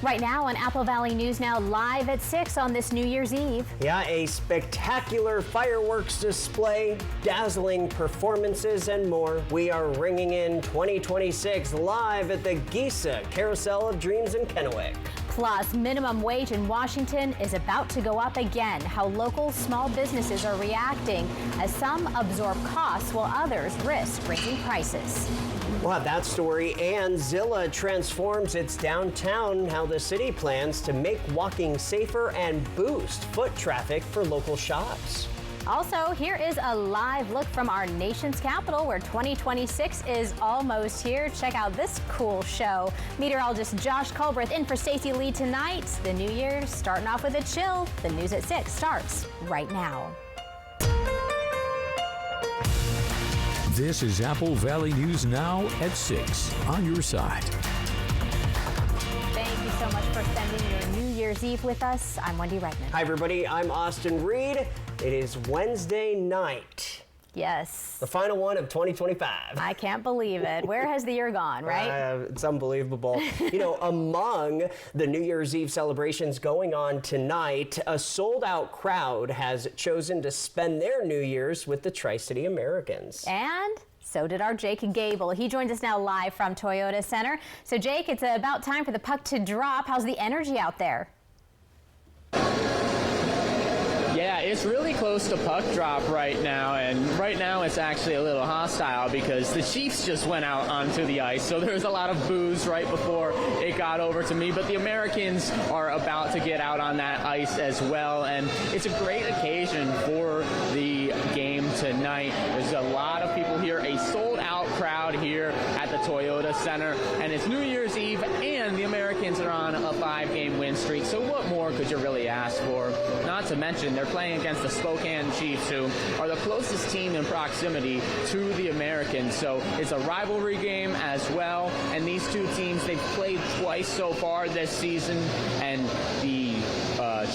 Right now on Apple Valley News Now, live at 6 on this New Year's Eve. Yeah, a spectacular fireworks display, dazzling performances, and more. We are ringing in 2026 live at the Giza Carousel of Dreams in Kennewick. Plus, minimum wage in Washington is about to go up again. How local small businesses are reacting as some absorb costs while others risk raising prices. We'll have that story, and Zilla transforms its downtown, how the city plans to make walking safer and boost foot traffic for local shops. Also, here is a live look from our nation's capital where 2026 is almost here. Check out this cool show. Meteorologist Josh Colbreth in for Stacey Lee tonight. The new year starting off with a chill. The news at 6 starts right now. This is Apple Valley News Now at 6 on your side. Thank you so much for spending your New Year's Eve with us. I'm Wendy Redman. Hi, everybody. I'm Austin Reed. It is Wednesday night. Yes. The final one of 2025. I can't believe it. Where has the year gone, right? It's unbelievable. You know, among the New Year's Eve celebrations going on tonight, a sold-out crowd has chosen to spend their New Year's with the Tri-City Americans. And so did our Jake Gable. He joins us now live from Toyota Center. So, Jake, it's about time for the puck to drop. How's the energy out there? Yeah, it's really close to puck drop right now, and right now it's actually a little hostile because the Chiefs just went out onto the ice, so there's a lot of boos right before it got over to me, but the Americans are about to get out on that ice as well, and it's a great occasion for the game tonight. There's a lot of people here, a sold-out crowd here at the Toyota Center, and it's New Year's Eve, and the Americans are on a 5-game win streak, so what more could you really ask for? Not to mention, they're playing against the Spokane Chiefs, who are the closest team in proximity to the Americans. So it's a rivalry game as well. And these two teams, they've played twice so far this season. And the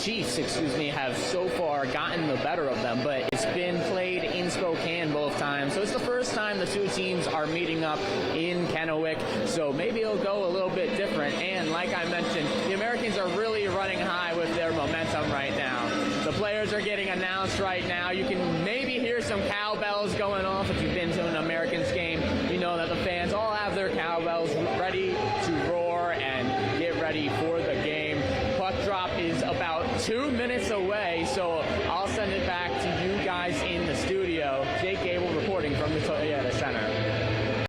Chiefs, have so far gotten the better of them. But it's been played in Spokane both times. So it's the first time the two teams are meeting up in Kennewick. So maybe it'll go a little bit different. And like I mentioned, the Americans are really running high with their momentum right now. The players are getting announced right now. You can maybe hear some cowbells going off. If you've been to an Americans game, you know that the fans all have their cowbells ready to roar and get ready for the game. Puck drop is about 2 minutes away, so I'll send it back to you guys in the studio. Jake Gable reporting from the Toyota Center.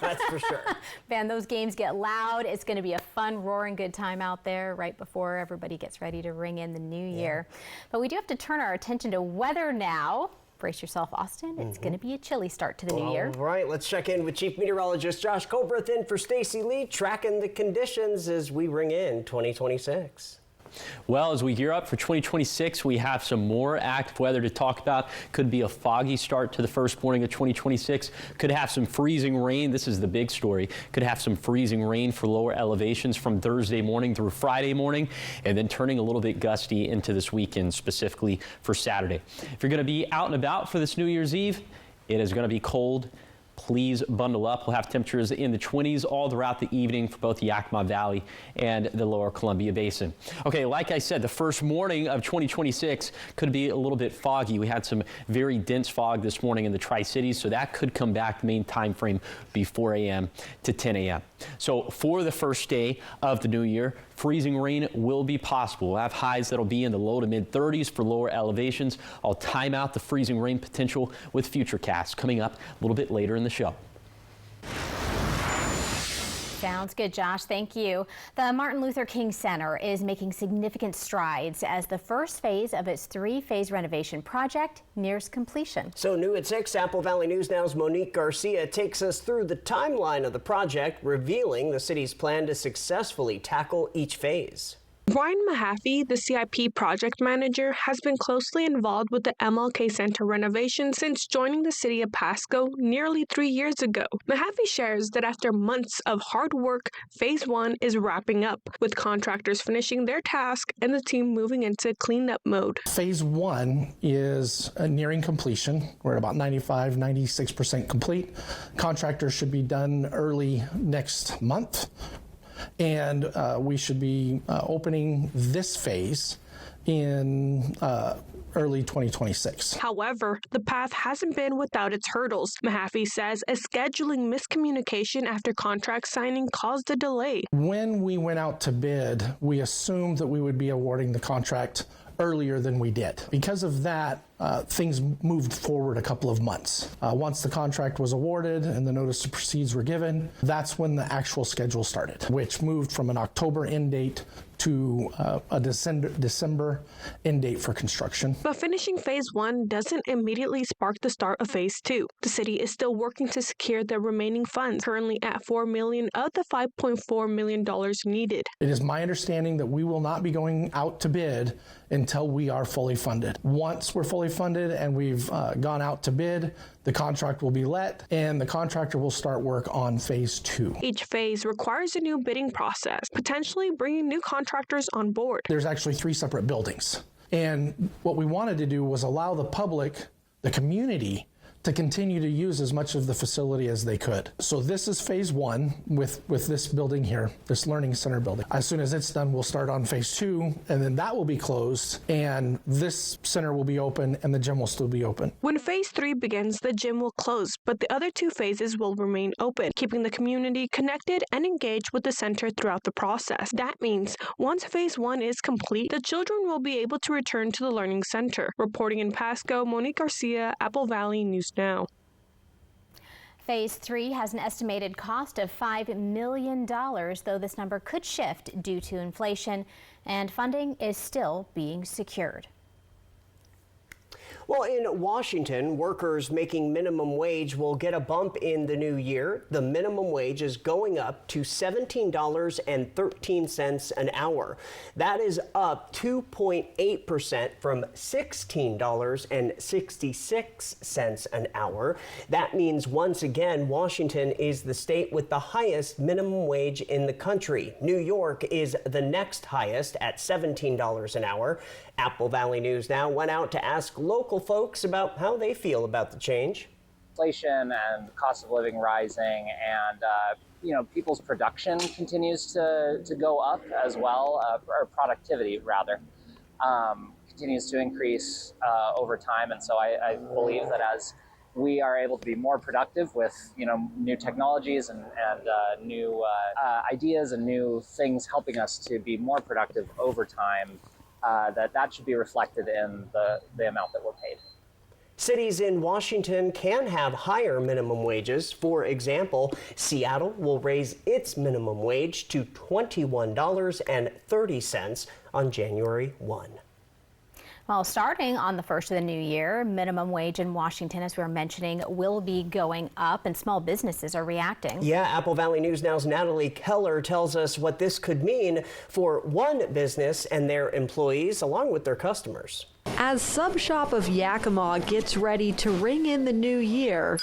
That's for sure. Man, those games get loud. It's going to be a fun, roaring good time out there right before everybody gets ready to ring in the new year. But we do have to turn our attention to weather now. Brace yourself, Austin. It's going to be a chilly start to the new year. All right, let's check in with Chief Meteorologist Josh Colbreth in for Stacey Lee, tracking the conditions as we ring in 2026. Well, as we gear up for 2026, we have some more active weather to talk about. Could be a foggy start to the first morning of 2026. Could have some freezing rain. This is the big story. Could have some freezing rain for lower elevations from Thursday morning through Friday morning, and then turning a little bit gusty into this weekend, specifically for Saturday. If you're going to be out and about for this New Year's Eve, it is going to be cold. Please bundle up. We'll have temperatures in the 20s all throughout the evening for both the Yakima Valley and the lower Columbia Basin. Okay, like I said, the first morning of 2026 could be a little bit foggy. We had some very dense fog this morning in the Tri-Cities, so that could come back the main time frame be 4 a.m. to 10 a.m. So for the first day of the new year, freezing rain will be possible. We'll have highs that'll be in the low to mid 30s for lower elevations. I'll time out the freezing rain potential with Futurecast coming up a little bit later in the show. Sounds good, Josh. Thank you. The Martin Luther King Center is making significant strides as the first phase of its 3-phase renovation project nears completion. So new at 6, Apple Valley News Now's Monique Garcia takes us through the timeline of the project, revealing the city's plan to successfully tackle each phase. Ryan Mahaffey, the CIP project manager, has been closely involved with the MLK Center renovation since joining the city of Pasco nearly 3 years ago. Mahaffey shares that after months of hard work, Phase 1 is wrapping up, with contractors finishing their task and the team moving into cleanup mode. Phase 1 is nearing completion. We're at about 96% complete. Contractors should be done early next month. And we should be opening this phase in early 2026. However, the path hasn't been without its hurdles. Mahaffey says a scheduling miscommunication after contract signing caused a delay. When we went out to bid, we assumed that we would be awarding the contract earlier than we did. Because of that, things moved forward a couple of months. Once the contract was awarded and the notice to proceeds were given, that's when the actual schedule started, which moved from an October end date to a December end date for construction. But finishing Phase 1 doesn't immediately spark the start of Phase 2. The city is still working to secure the remaining funds, currently at $4 million of the $5.4 million needed. It is my understanding that we will not be going out to bid until we are fully funded. Once we're fully funded and we've gone out to bid, the contract will be let and the contractor will start work on Phase 2. Each phase requires a new bidding process, potentially bringing new contractors on board. There's actually 3 separate buildings. And what we wanted to do was allow the public, the community, to continue to use as much of the facility as they could. So this is Phase 1 with this building here, this Learning Center building. As soon as it's done, we'll start on Phase 2, and then that will be closed, and this center will be open, and the gym will still be open. When Phase 3 begins, the gym will close, but the other 2 phases will remain open, keeping the community connected and engaged with the center throughout the process. That means once Phase 1 is complete, the children will be able to return to the Learning Center. Reporting in Pasco, Monique Garcia, Apple Valley News Now. Phase 3 has an estimated cost of $5 million, though this number could shift due to inflation, and funding is still being secured. Well, in Washington, workers making minimum wage will get a bump in the new year. The minimum wage is going up to $17.13 an hour. That is up 2.8% from $16.66 an hour. That means, once again, Washington is the state with the highest minimum wage in the country. New York is the next highest at $17 an hour. Apple Valley News Now went out to ask local folks about how they feel about the change. Inflation and the cost of living rising, and people's production continues to go up as well, or productivity rather, continues to increase over time. And so I believe that as we are able to be more productive with new technologies and new ideas and new things helping us to be more productive over time, that should be reflected in the amount that we're paid. Cities in Washington can have higher minimum wages. For example, Seattle will raise its minimum wage to $21.30 on January 1. Well, starting on the first of the new year, minimum wage in Washington, as we were mentioning, will be going up, and small businesses are reacting. Yeah, Apple Valley News Now's Natalie Keller tells us what this could mean for one business and their employees, along with their customers. As Sub Shop of Yakima gets ready to ring in the new year,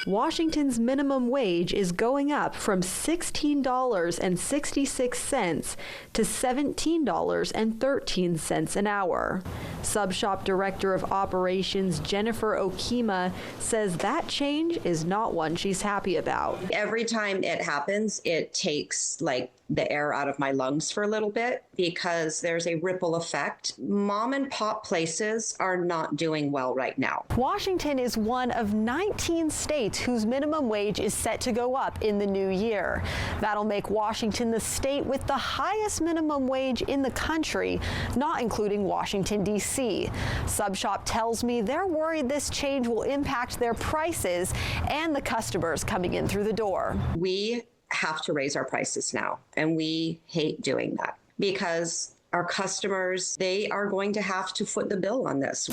Washington's minimum wage is going up from $16.66 to $17.13 an hour. Sub Shop Director of Operations Jennifer Okima says that change is not one she's happy about. Every time it happens, it takes the air out of my lungs for a little bit, because there's a ripple effect. Mom and pop places are not doing well right now. Washington is one of 19 states whose minimum wage is set to go up in the new year. That'll make Washington the state with the highest minimum wage in the country, not including Washington, D.C. Sub Shop tells me they're worried this change will impact their prices and the customers coming in through the door. We have to raise our prices now, and we hate doing that because our customers, they are going to have to foot the bill on this.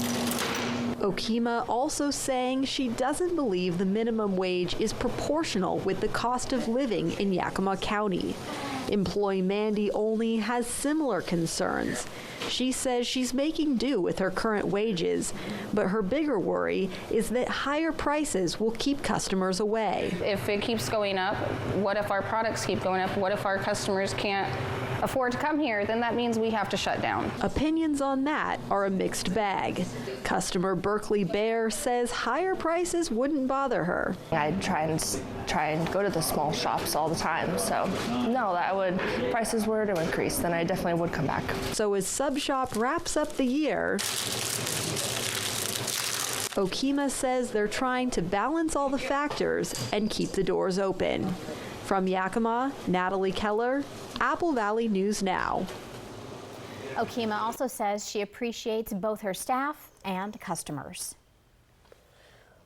Okima also saying she doesn't believe the minimum wage is proportional with the cost of living in Yakima County. Employee Mandy Olney has similar concerns. She says she's making do with her current wages, but her bigger worry is that higher prices will keep customers away. If it keeps going up, what if our products keep going up? What if our customers can't afford to come here? Then that means we have to shut down. Opinions on that are a mixed bag. Customer Berkeley Bear says higher prices wouldn't bother her. I'd try and go to the small shops all the time. So no, that would, if prices were to increase, then I definitely would come back. So as Sub Shop wraps up the year, Okima says they're trying to balance all the factors and keep the doors open. From Yakima, Natalie Keller, Apple Valley News Now. Okima also says she appreciates both her staff and customers.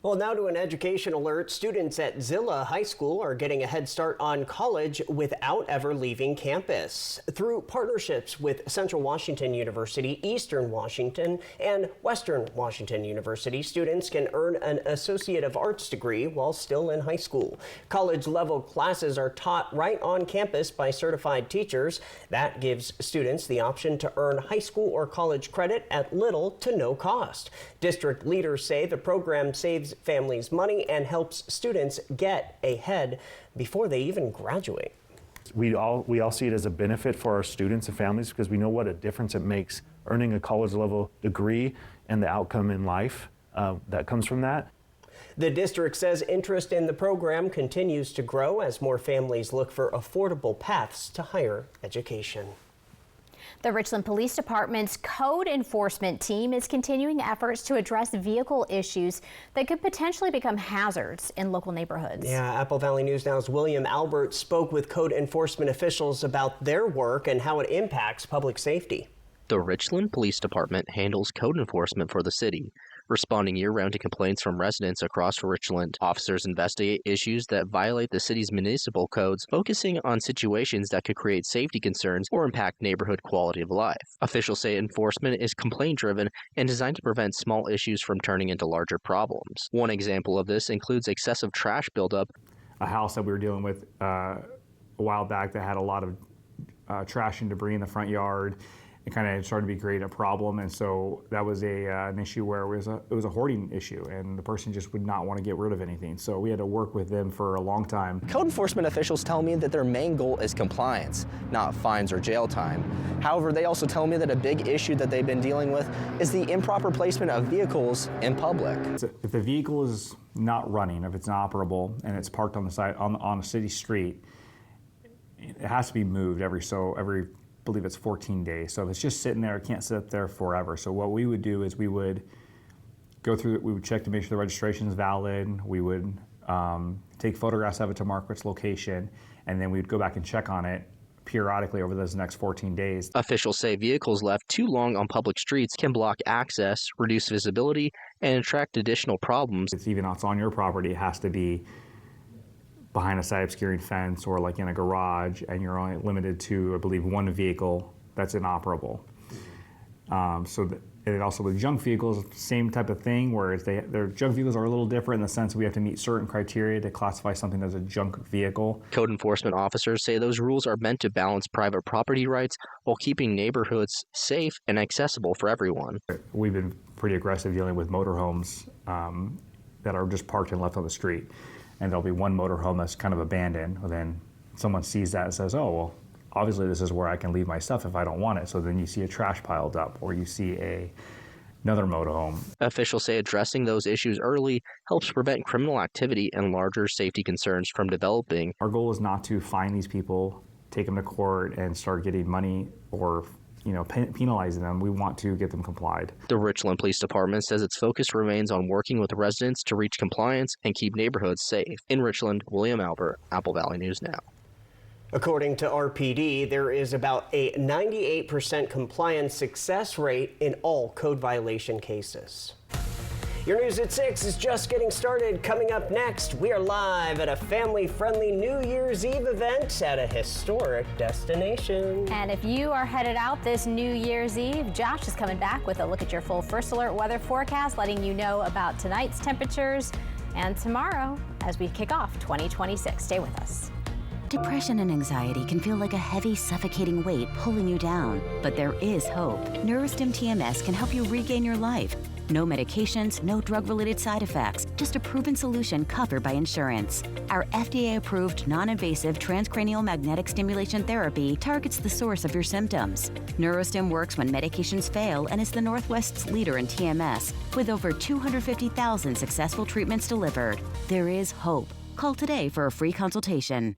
Well, now to an education alert. Students at Zilla High School are getting a head start on college without ever leaving campus. Through partnerships with Central Washington University, Eastern Washington, and Western Washington University, students can earn an Associate of Arts degree while still in high school. College-level classes are taught right on campus by certified teachers. That gives students the option to earn high school or college credit at little to no cost. District leaders say the program saves families money and helps students get ahead before they even graduate. We all see it as a benefit for our students and families because we know what a difference it makes earning a college level degree and the outcome in life that comes from that. The district says interest in the program continues to grow as more families look for affordable paths to higher education. The Richland Police Department's code enforcement team is continuing efforts to address vehicle issues that could potentially become hazards in local neighborhoods. Yeah, Apple Valley News Now's William Albert spoke with code enforcement officials about their work and how it impacts public safety. The Richland Police Department handles code enforcement for the city, responding year-round to complaints from residents across Richland. Officers investigate issues that violate the city's municipal codes, focusing on situations that could create safety concerns or impact neighborhood quality of life. Officials say enforcement is complaint-driven and designed to prevent small issues from turning into larger problems. One example of this includes excessive trash buildup. A house that we were dealing with a while back that had a lot of trash and debris in the front yard. It kind of started to create a problem, and so that was an issue where it was a hoarding issue, and the person just would not want to get rid of anything. So we had to work with them for a long time. Code enforcement officials tell me that their main goal is compliance, not fines or jail time. However, they also tell me that a big issue that they've been dealing with is the improper placement of vehicles in public. If the vehicle is not running, if it's not operable, and it's parked on the side on a city street, it has to be moved every I believe it's 14 days. So if it's just sitting there, it can't sit there forever. So what we would do is we would go through it, we would check to make sure the registration is valid. We would take photographs of it to mark its location, and then we'd go back and check on it periodically over those next 14 days. Officials say vehicles left too long on public streets can block access, reduce visibility, and attract additional problems. It's even if it's on your property, it has to be behind a side obscuring fence or like in a garage, and you're only limited to, I believe, one vehicle that's inoperable. And also with junk vehicles, same type of thing, whereas their junk vehicles are a little different in the sense we have to meet certain criteria to classify something as a junk vehicle. Code enforcement officers say those rules are meant to balance private property rights while keeping neighborhoods safe and accessible for everyone. We've been pretty aggressive dealing with motorhomes that are just parked and left on the street. And there'll be one motorhome that's kind of abandoned, and then someone sees that and says, oh, well, obviously this is where I can leave my stuff if I don't want it. So then you see a trash piled up, or you see another motorhome. Officials say addressing those issues early helps prevent criminal activity and larger safety concerns from developing. Our goal is not to fine these people, take them to court, and start getting money or penalizing them. We want to get them complied. The Richland Police Department says its focus remains on working with residents to reach compliance and keep neighborhoods safe. In Richland, William Albert, Apple Valley News Now. According to RPD, there is about a 98% compliance success rate in all code violation cases. Your News at 6 is just getting started. Coming up next, we are live at a family-friendly New Year's Eve event at a historic destination. And if you are headed out this New Year's Eve, Josh is coming back with a look at your full First Alert weather forecast, letting you know about tonight's temperatures and tomorrow as we kick off 2026. Stay with us. Depression and anxiety can feel like a heavy, suffocating weight pulling you down, but there is hope. Neurostim TMS can help you regain your life. No medications, no drug-related side effects, just a proven solution covered by insurance. Our FDA-approved, non-invasive transcranial magnetic stimulation therapy targets the source of your symptoms. Neurostim works when medications fail and is the Northwest's leader in TMS, with over 250,000 successful treatments delivered. There is hope. Call today for a free consultation.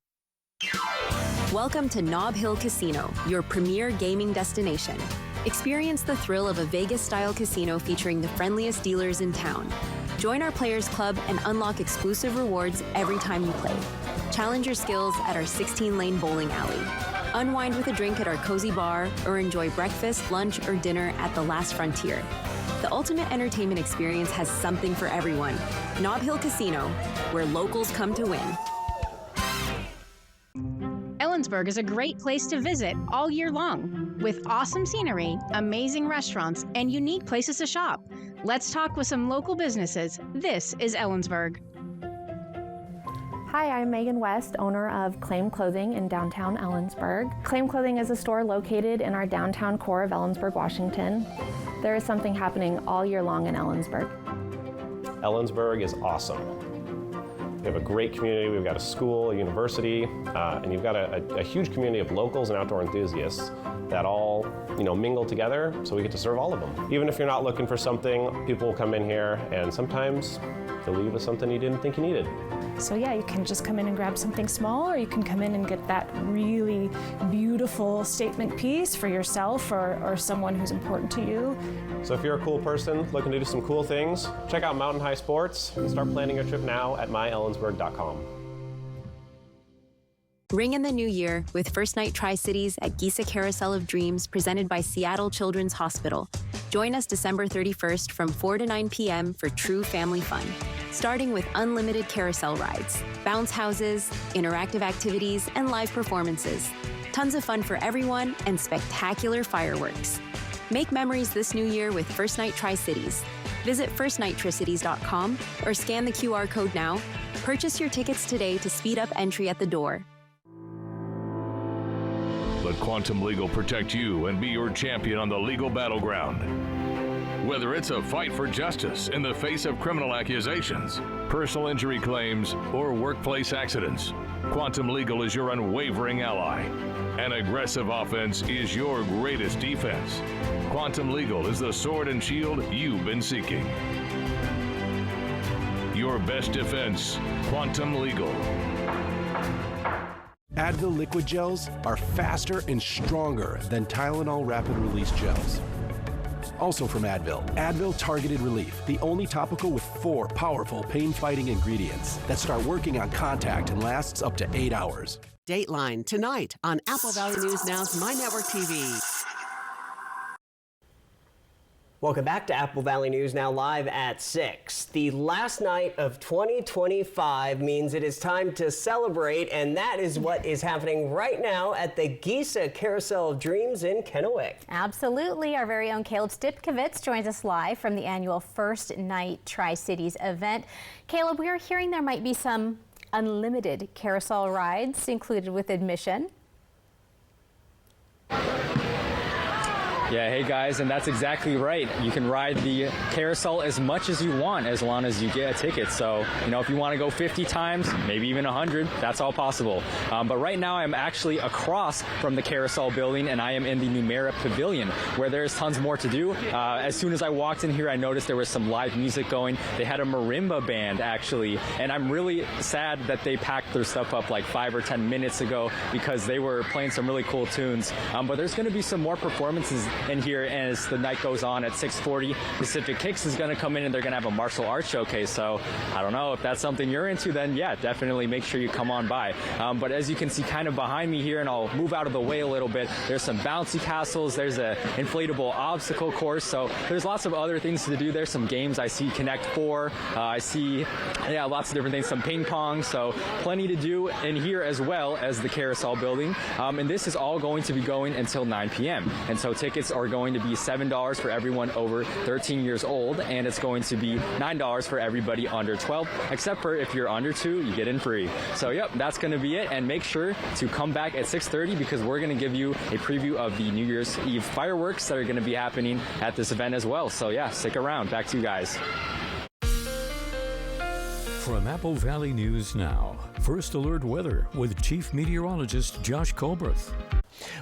Welcome to Nob Hill Casino, your premier gaming destination. Experience the thrill of a Vegas-style casino featuring the friendliest dealers in town. Join our Players Club and unlock exclusive rewards every time you play. Challenge your skills at our 16-lane bowling alley. Unwind with a drink at our cozy bar, or enjoy breakfast, lunch, or dinner at the Last Frontier. The ultimate entertainment experience has something for everyone. Nob Hill Casino, where locals come to win. Ellensburg is a great place to visit all year long, with awesome scenery, amazing restaurants, and unique places to shop. Let's talk with some local businesses. This is Ellensburg. Hi, I'm Megan West, owner of Claim Clothing in downtown Ellensburg. Claim Clothing is a store located in our downtown core of Ellensburg, Washington. There is something happening all year long in Ellensburg. Ellensburg is awesome. We have a great community. We've got a school, a university, and you've got a huge community of locals and outdoor enthusiasts that all, mingle together, so we get to serve all of them. Even if you're not looking for something, people will come in here, and sometimes they'll leave with something you didn't think you needed. So yeah, you can just come in and grab something small, or you can come in and get that really beautiful statement piece for yourself or someone who's important to you. So if you're a cool person looking to do some cool things, check out Mountain High Sports and start planning your trip now at myellensburg.com. Ring in the new year with First Night Tri-Cities at Giza Carousel of Dreams, presented by Seattle Children's Hospital. Join us December 31st from 4 to 9 p.m. for true family fun. Starting with unlimited carousel rides, bounce houses, interactive activities, and live performances. Tons of fun for everyone and spectacular fireworks. Make memories this new year with First Night Tri-Cities. Visit firstnighttricities.com or scan the QR code now. Purchase your tickets today to speed up entry at the door. Let Quantum Legal protect you and be your champion on the legal battleground. Whether it's a fight for justice in the face of criminal accusations, personal injury claims, or workplace accidents, Quantum Legal is your unwavering ally. An aggressive offense is your greatest defense. Quantum Legal is the sword and shield you've been seeking. Your best defense, Quantum Legal. Advil liquid gels are faster and stronger than Tylenol rapid release gels. Also from Advil, Advil Targeted Relief, the only topical with 4 powerful pain-fighting ingredients that start working on contact and lasts up to 8 hours. Dateline tonight on Apple Valley News Now's My Network TV. Welcome back to Apple Valley News Now live at 6. The last night of 2025 means it is time to celebrate, and that is what is happening right now at the Giza Carousel of Dreams in Kennewick. Absolutely. Our very own Caleb Stipkovitz joins us live from the annual First Night Tri-Cities event. Caleb, we are hearing there might be some unlimited carousel rides included with admission. Yeah, hey guys, and that's exactly right. You can ride the carousel as much as you want as long as you get a ticket. So, if you want to go 50 times, maybe even 100, that's all possible. But right now I'm actually across from the carousel building, and I am in the Numera Pavilion, where there's tons more to do. As soon as I walked in here, I noticed there was some live music going. They had a marimba band, actually, and I'm really sad that they packed their stuff up like 5 or 10 minutes ago because they were playing some really cool tunes. But there's going to be some more performances in here as the night goes on. At 6:40, Pacific Kicks is going to come in and they're going to have a martial arts showcase. So I don't know if that's something you're into, then yeah, definitely make sure you come on by. But as you can see kind of behind me here, and I'll move out of the way a little bit, there's some bouncy castles, there's an inflatable obstacle course, so there's lots of other things to do. There's some games. I see Connect 4, I see lots of different things, some ping pong, so plenty to do in here as well as the carousel building. And this is all going to be going until 9 p.m. And so tickets tickets are going to be $7 for everyone over 13 years old, and it's going to be $9 for everybody under 12, except for if you're under 2, you get in free. So yep, that's going to be it, and make sure to come back at 6:30 because we're going to give you a preview of the New Year's Eve fireworks that are going to be happening at this event as well. So yeah, stick around. Back to you guys. From Apple Valley News Now, First Alert Weather with Chief Meteorologist Josh Colbert.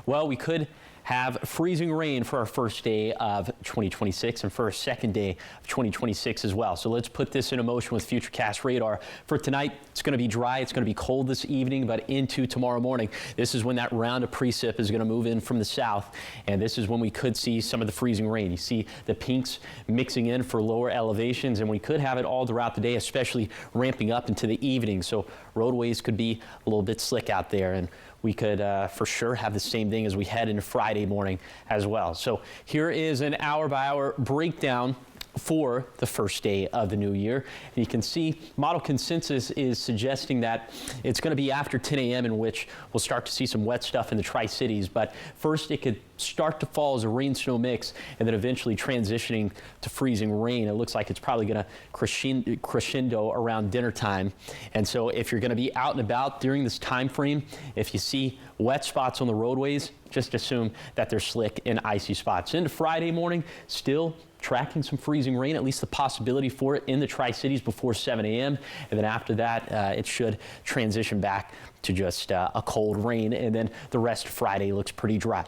Well, we could have freezing rain for our first day of 2026 and for our second day of 2026 as well. So let's put this into motion with Futurecast radar. For tonight, it's going to be dry. It's going to be cold this evening, but into tomorrow morning, this is when that round of precip is going to move in from the south, and this is when we could see some of the freezing rain. You see the pinks mixing in for lower elevations, and we could have it all throughout the day, especially ramping up into the evening. So roadways could be a little bit slick out there, and we could for sure have the same thing as we head into Friday morning as well. So here is an hour-by-hour breakdown for the first day of the new year. And you can see model consensus is suggesting that it's going to be after 10 a.m. in which we'll start to see some wet stuff in the Tri-Cities. But first it could start to fall as a rain-snow mix and then eventually transitioning to freezing rain. It looks like it's probably going to crescendo around dinner time. And so if you're going to be out and about during this time frame, if you see wet spots on the roadways, just assume that they're slick and icy spots. Into Friday morning, still tracking some freezing rain, at least the possibility for it in the Tri-Cities before 7 a.m. And then after that, it should transition back to just a cold rain. And then the rest of Friday looks pretty dry.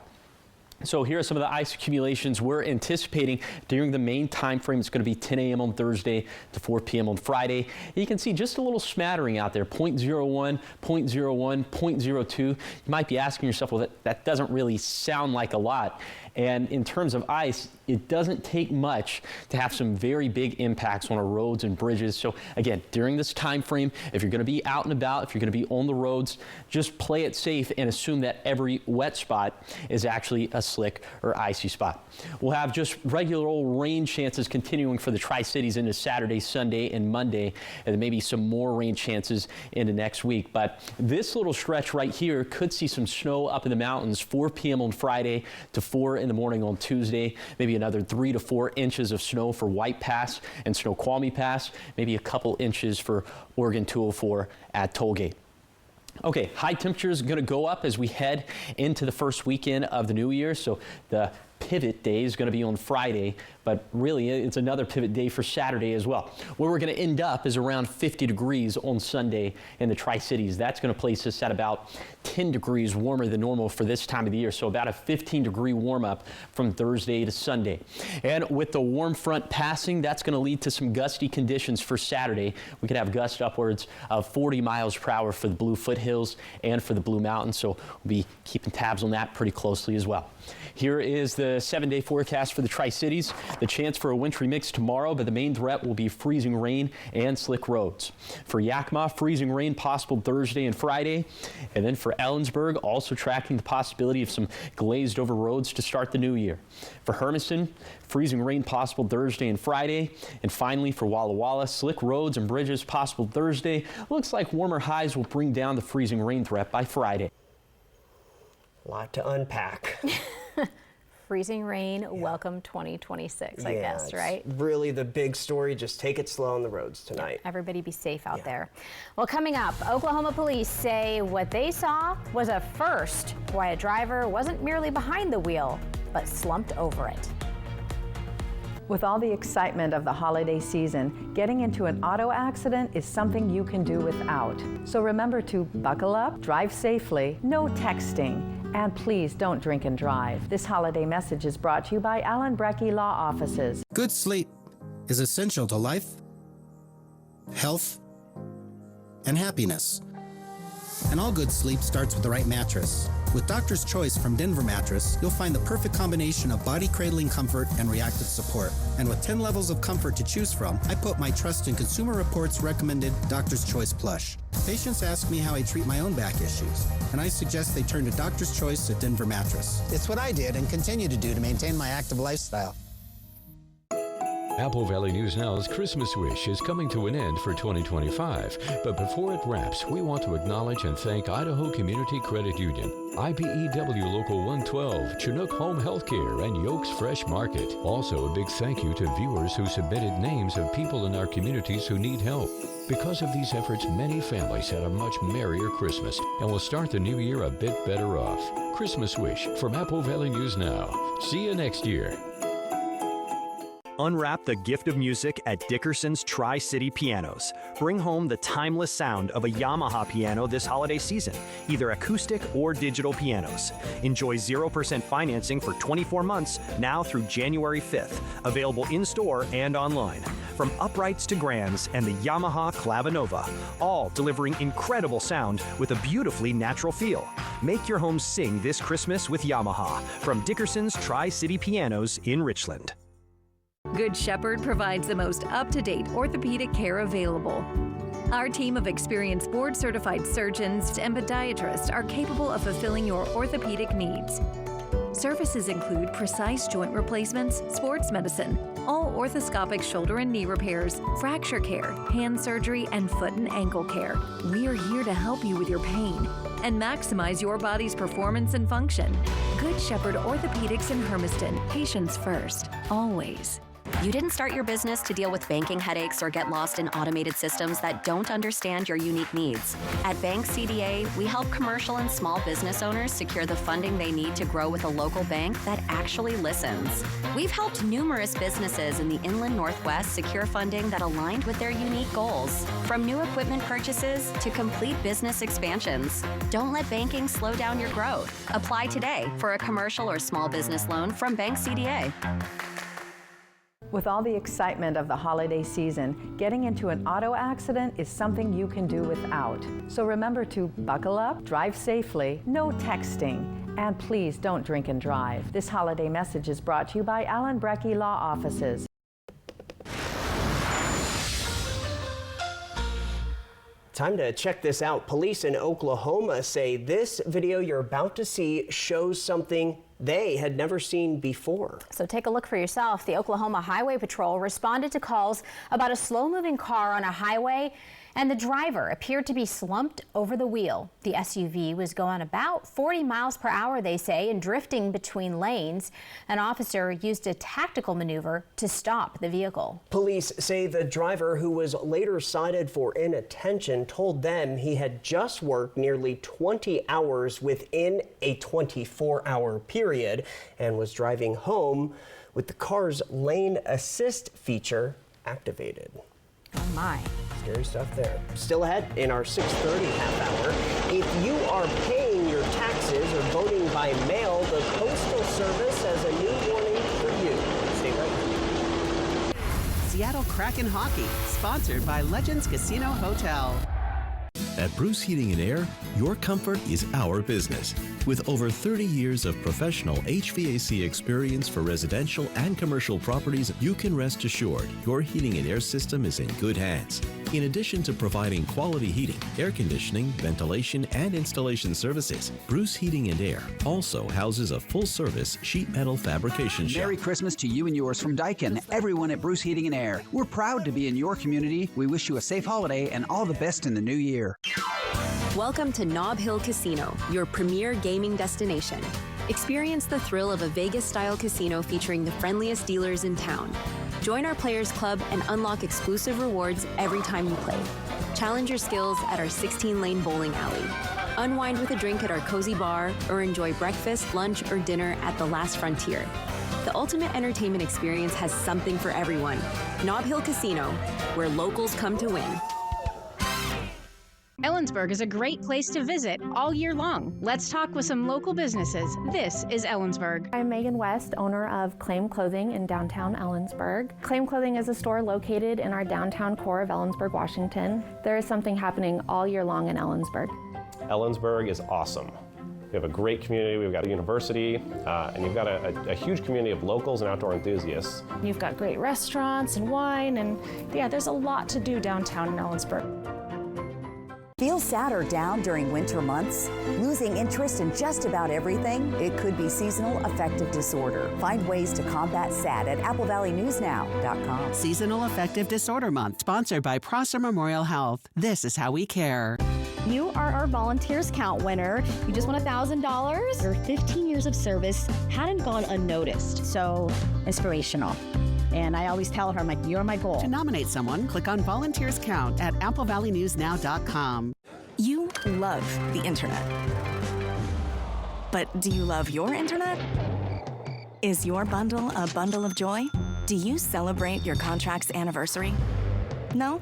So here are some of the ice accumulations we're anticipating during the main time frame. It's going to be 10 a.m. on Thursday to 4 p.m. on Friday. You can see just a little smattering out there, 0.01, 0.01, 0.02. You might be asking yourself, well, that doesn't really sound like a lot. And in terms of ice, it doesn't take much to have some very big impacts on our roads and bridges. So again, during this time frame, if you're going to be out and about, if you're going to be on the roads, just play it safe and assume that every wet spot is actually a slick or icy spot. We'll have just regular old rain chances continuing for the Tri-Cities into Saturday, Sunday, and Monday, and then maybe some more rain chances into next week. But this little stretch right here could see some snow up in the mountains, 4 p.m. on Friday to 4 in the morning on Tuesday, maybe another 3 to 4 inches of snow for White Pass and Snoqualmie Pass, maybe a couple inches for Oregon 204 at Tollgate. Okay, high temperatures going to go up as we head into the first weekend of the new year. So the pivot day is going to be on Friday, but really it's another pivot day for Saturday as well. Where we're going to end up is around 50 degrees on Sunday in the Tri-Cities. That's going to place us at about 10 degrees warmer than normal for this time of the year. So about a 15-degree warm up from Thursday to Sunday. And with the warm front passing, that's going to lead to some gusty conditions for Saturday. We could have gusts upwards of 40 miles per hour for the Blue Foothills and for the Blue Mountains. So we'll be keeping tabs on that pretty closely as well. Here is the 7-day forecast for the Tri-Cities. The chance for a wintry mix tomorrow, but the main threat will be freezing rain and slick roads. For Yakima, freezing rain possible Thursday and Friday. And then for Ellensburg, also tracking the possibility of some glazed over roads to start the new year. For Hermiston, freezing rain possible Thursday and Friday. And finally for Walla Walla, slick roads and bridges possible Thursday. Looks like warmer highs will bring down the freezing rain threat by Friday. A lot to unpack. Freezing rain, welcome 2026, I guess, right? Really the big story, just take it slow on the roads tonight. Everybody be safe out there. Well, coming up, Oklahoma police say what they saw was a first, why a driver wasn't merely behind the wheel, but slumped over it. With all the excitement of the holiday season, getting into an auto accident is something you can do without. So remember to buckle up, drive safely, no texting, and please don't drink and drive. This holiday message is brought to you by Allen Brecky Law Offices. Good sleep is essential to life, health, and happiness. And all good sleep starts with the right mattress. With Doctor's Choice from Denver Mattress, you'll find the perfect combination of body cradling comfort and reactive support. And with 10 levels of comfort to choose from, I put my trust in Consumer Reports' recommended Doctor's Choice Plush. Patients ask me how I treat my own back issues, and I suggest they turn to Doctor's Choice at Denver Mattress. It's what I did and continue to do to maintain my active lifestyle. Apple Valley News Now's Christmas Wish is coming to an end for 2025. But before it wraps, we want to acknowledge and thank Idaho Community Credit Union, IBEW Local 112, Chinook Home Healthcare, and Yokes Fresh Market. Also, a big thank you to viewers who submitted names of people in our communities who need help. Because of these efforts, many families had a much merrier Christmas and will start the new year a bit better off. Christmas Wish from Apple Valley News Now. See you next year. Unwrap the gift of music at Dickerson's Tri-City Pianos. Bring home the timeless sound of a Yamaha piano this holiday season, either acoustic or digital pianos. Enjoy 0% financing for 24 months now through January 5th. Available in-store and online. From uprights to grands and the Yamaha Clavinova, all delivering incredible sound with a beautifully natural feel. Make your home sing this Christmas with Yamaha from Dickerson's Tri-City Pianos in Richland. Good Shepherd provides the most up-to-date orthopedic care available. Our team of experienced board-certified surgeons and podiatrists are capable of fulfilling your orthopedic needs. Services include precise joint replacements, sports medicine, all orthoscopic shoulder and knee repairs, fracture care, hand surgery, and foot and ankle care. We are here to help you with your pain and maximize your body's performance and function. Good Shepherd Orthopedics in Hermiston. Patients first, always. You didn't start your business to deal with banking headaches or get lost in automated systems that don't understand your unique needs. At Bank CDA, we help commercial and small business owners secure the funding they need to grow with a local bank that actually listens. We've helped numerous businesses in the Inland Northwest secure funding that aligned with their unique goals, from new equipment purchases to complete business expansions. Don't let banking slow down your growth. Apply today for a commercial or small business loan from Bank CDA. With all the excitement of the holiday season, getting into an auto accident is something you can do without. So remember to buckle up, drive safely, no texting, and please don't drink and drive. This holiday message is brought to you by Allen Brecky Law Offices. Time to check this out. Police in Oklahoma say this video you're about to see shows something they had never seen before. So take a look for yourself. The Oklahoma Highway Patrol responded to calls about a slow-moving car on a highway, and the driver appeared to be slumped over the wheel. The SUV was going about 40 miles per hour, they say, and drifting between lanes. An officer used a tactical maneuver to stop the vehicle. Police say the driver, who was later cited for inattention, told them he had just worked nearly 20 hours within a 24-hour period and was driving home with the car's lane assist feature activated. Oh my. Scary stuff there. Still ahead in our 6:30 half hour. If you are paying your taxes or voting by mail, the Postal Service has a new warning for you. Stay right here. Seattle Kraken Hockey, sponsored by Legends Casino Hotel. At Bruce Heating and Air, your comfort is our business. With over 30 years of professional HVAC experience for residential and commercial properties, you can rest assured your heating and air system is in good hands. In addition to providing quality heating, air conditioning, ventilation, and installation services, Bruce Heating and Air also houses a full-service sheet metal fabrication shop. Merry Christmas to you and yours from Daikin, everyone at Bruce Heating and Air. We're proud to be in your community. We wish you a safe holiday and all the best in the new year. Welcome to Nob Hill Casino, your premier gaming destination. Experience the thrill of a Vegas-style casino featuring the friendliest dealers in town. Join our Players Club and unlock exclusive rewards every time you play. Challenge your skills at our 16-lane bowling alley. Unwind with a drink at our cozy bar, or enjoy breakfast, lunch, or dinner at the Last Frontier. The ultimate entertainment experience has something for everyone. Nob Hill Casino, where locals come to win. Ellensburg is a great place to visit all year long. Let's talk with some local businesses. This is Ellensburg. I'm Megan West, owner of Claim Clothing in downtown Ellensburg. Claim Clothing is a store located in our downtown core of Ellensburg, Washington. There is something happening all year long in Ellensburg. Ellensburg is awesome. We have a great community, we've got a university, and you've got a huge community of locals and outdoor enthusiasts. You've got great restaurants and wine, and yeah, there's a lot to do downtown in Ellensburg. Feel Feel sad or down during winter months? Losing interest in just about everything? It could be seasonal affective disorder. Find ways to combat SAD at AppleValleyNewsNow.com. Seasonal Affective Disorder Month, sponsored by Prosser Memorial Health. This is how we care. You are our Volunteers Count winner. You just won $1,000. Your 15 years of service hadn't gone unnoticed. So inspirational. And I always tell her, I'm like, you're my goal. To nominate someone, click on Volunteers Count at AppleValleyNewsNow.com. You love the internet. But do you love your internet? Is your bundle a bundle of joy? Do you celebrate your contract's anniversary? No?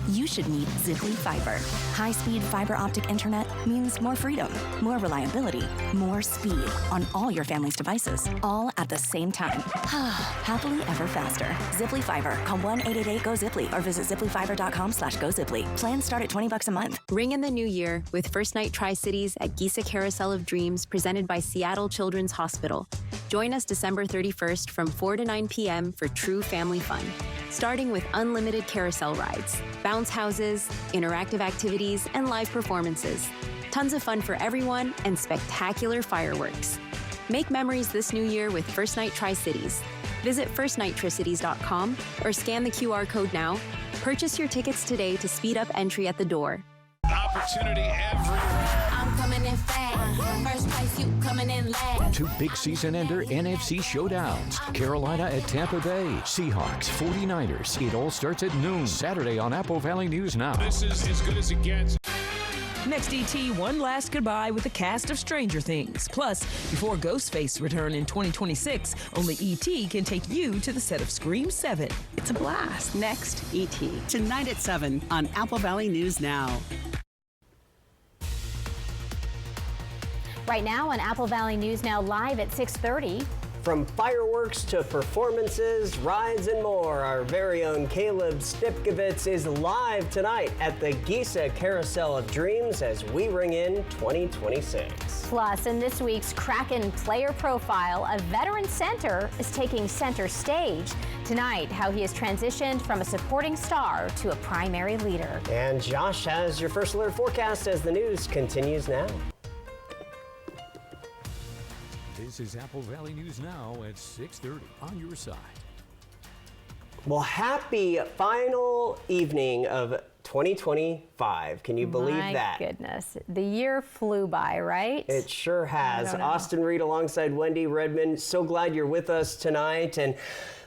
You should meet Ziply Fiber. High-speed fiber optic internet means more freedom, more reliability, more speed on all your family's devices, all at the same time. Happily ever faster. Ziply Fiber. Call 1-888-GO-ZIPLY or visit ziplyfiber.com/GoZiply. Plans start at $20 a month. Ring in the new year with First Night Tri-Cities at Giza Carousel of Dreams, presented by Seattle Children's Hospital. Join us December 31st from 4 to 9 p.m. for true family fun. Starting with unlimited carousel rides, bounce houses, interactive activities, and live performances. Tons of fun for everyone and spectacular fireworks. Make memories this new year with First Night Tri-Cities. Visit firstnighttricities.com or scan the QR code now. Purchase your tickets today to speed up entry at the door. Opportunity everywhere. I'm coming in fast. First place, you coming in last. Two big season-ender NFC showdowns. Carolina at Tampa Bay. Seahawks, 49ers. It all starts at noon Saturday on Apple Valley News Now. This is as good as it gets. Next, E.T. one last goodbye with the cast of Stranger Things. Plus, before Ghostface return in 2026, only E.T. can take you to the set of Scream 7. It's a blast. Next, E.T. Tonight at 7 on Apple Valley News Now. Right now on Apple Valley News Now live at 6:30. From fireworks to performances, rides, and more, our very own Caleb Stipkovitz is live tonight at the Giza Carousel of Dreams as we ring in 2026. Plus, in this week's Kraken Player Profile, a veteran center is taking center stage. Tonight, how he has transitioned from a supporting star to a primary leader. And Josh has your first alert forecast as the news continues now. This is Apple Valley News Now at 6:30 on your side. Well, happy final evening of 2025. Can you believe that? My goodness. The year flew by, right? It sure has. Austin Reed alongside Wendy Redmond. So glad you're with us tonight. And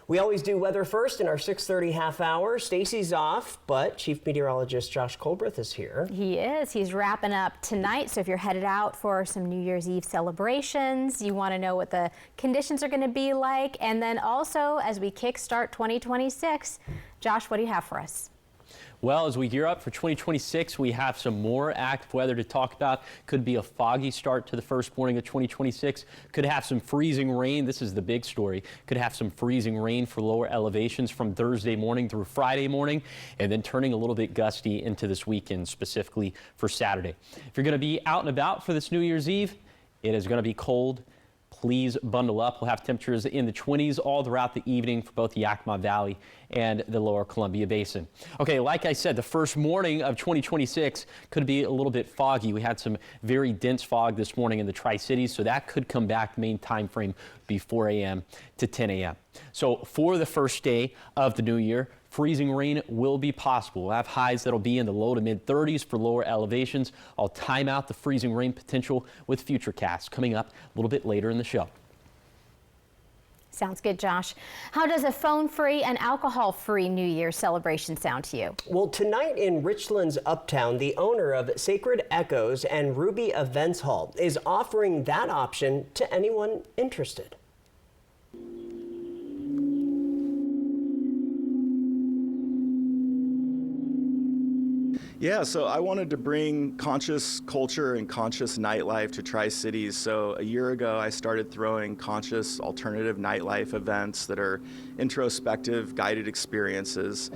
we always do weather first in our 6:30 half hour. Stacy's off, but Chief Meteorologist Josh Colbreth is here. He is. He's wrapping up tonight. So if you're headed out for some New Year's Eve celebrations, you want to know what the conditions are going to be like. And then also, as we kickstart 2026, Josh, what do you have for us? Well, as we gear up for 2026, we have some more active weather to talk about. Could be a foggy start to the first morning of 2026. Could have some freezing rain. This is the big story. Could have some freezing rain for lower elevations from Thursday morning through Friday morning, and then turning a little bit gusty into this weekend, specifically for Saturday. If you're going to be out and about for this New Year's Eve, it is going to be cold. Please bundle up. We'll have temperatures in the 20s all throughout the evening for both the Yakima Valley and the lower Columbia Basin. Okay, like I said, the first morning of 2026 could be a little bit foggy. We had some very dense fog this morning in the Tri-Cities, so that could come back. The main time frame be 4 a.m. to 10 a.m. So for the first day of the new year, freezing rain will be possible. We'll have highs that'll be in the low to mid 30s for lower elevations. I'll time out the freezing rain potential with Futurecast coming up a little bit later in the show. Sounds good, Josh. How does a phone-free and alcohol-free New Year celebration sound to you? Well, tonight in Richland's Uptown, the owner of Sacred Echoes and Ruby Events Hall is offering that option to anyone interested. Yeah, so I wanted to bring conscious culture and conscious nightlife to Tri-Cities. So a year ago, I started throwing conscious alternative nightlife events that are introspective, guided experiences.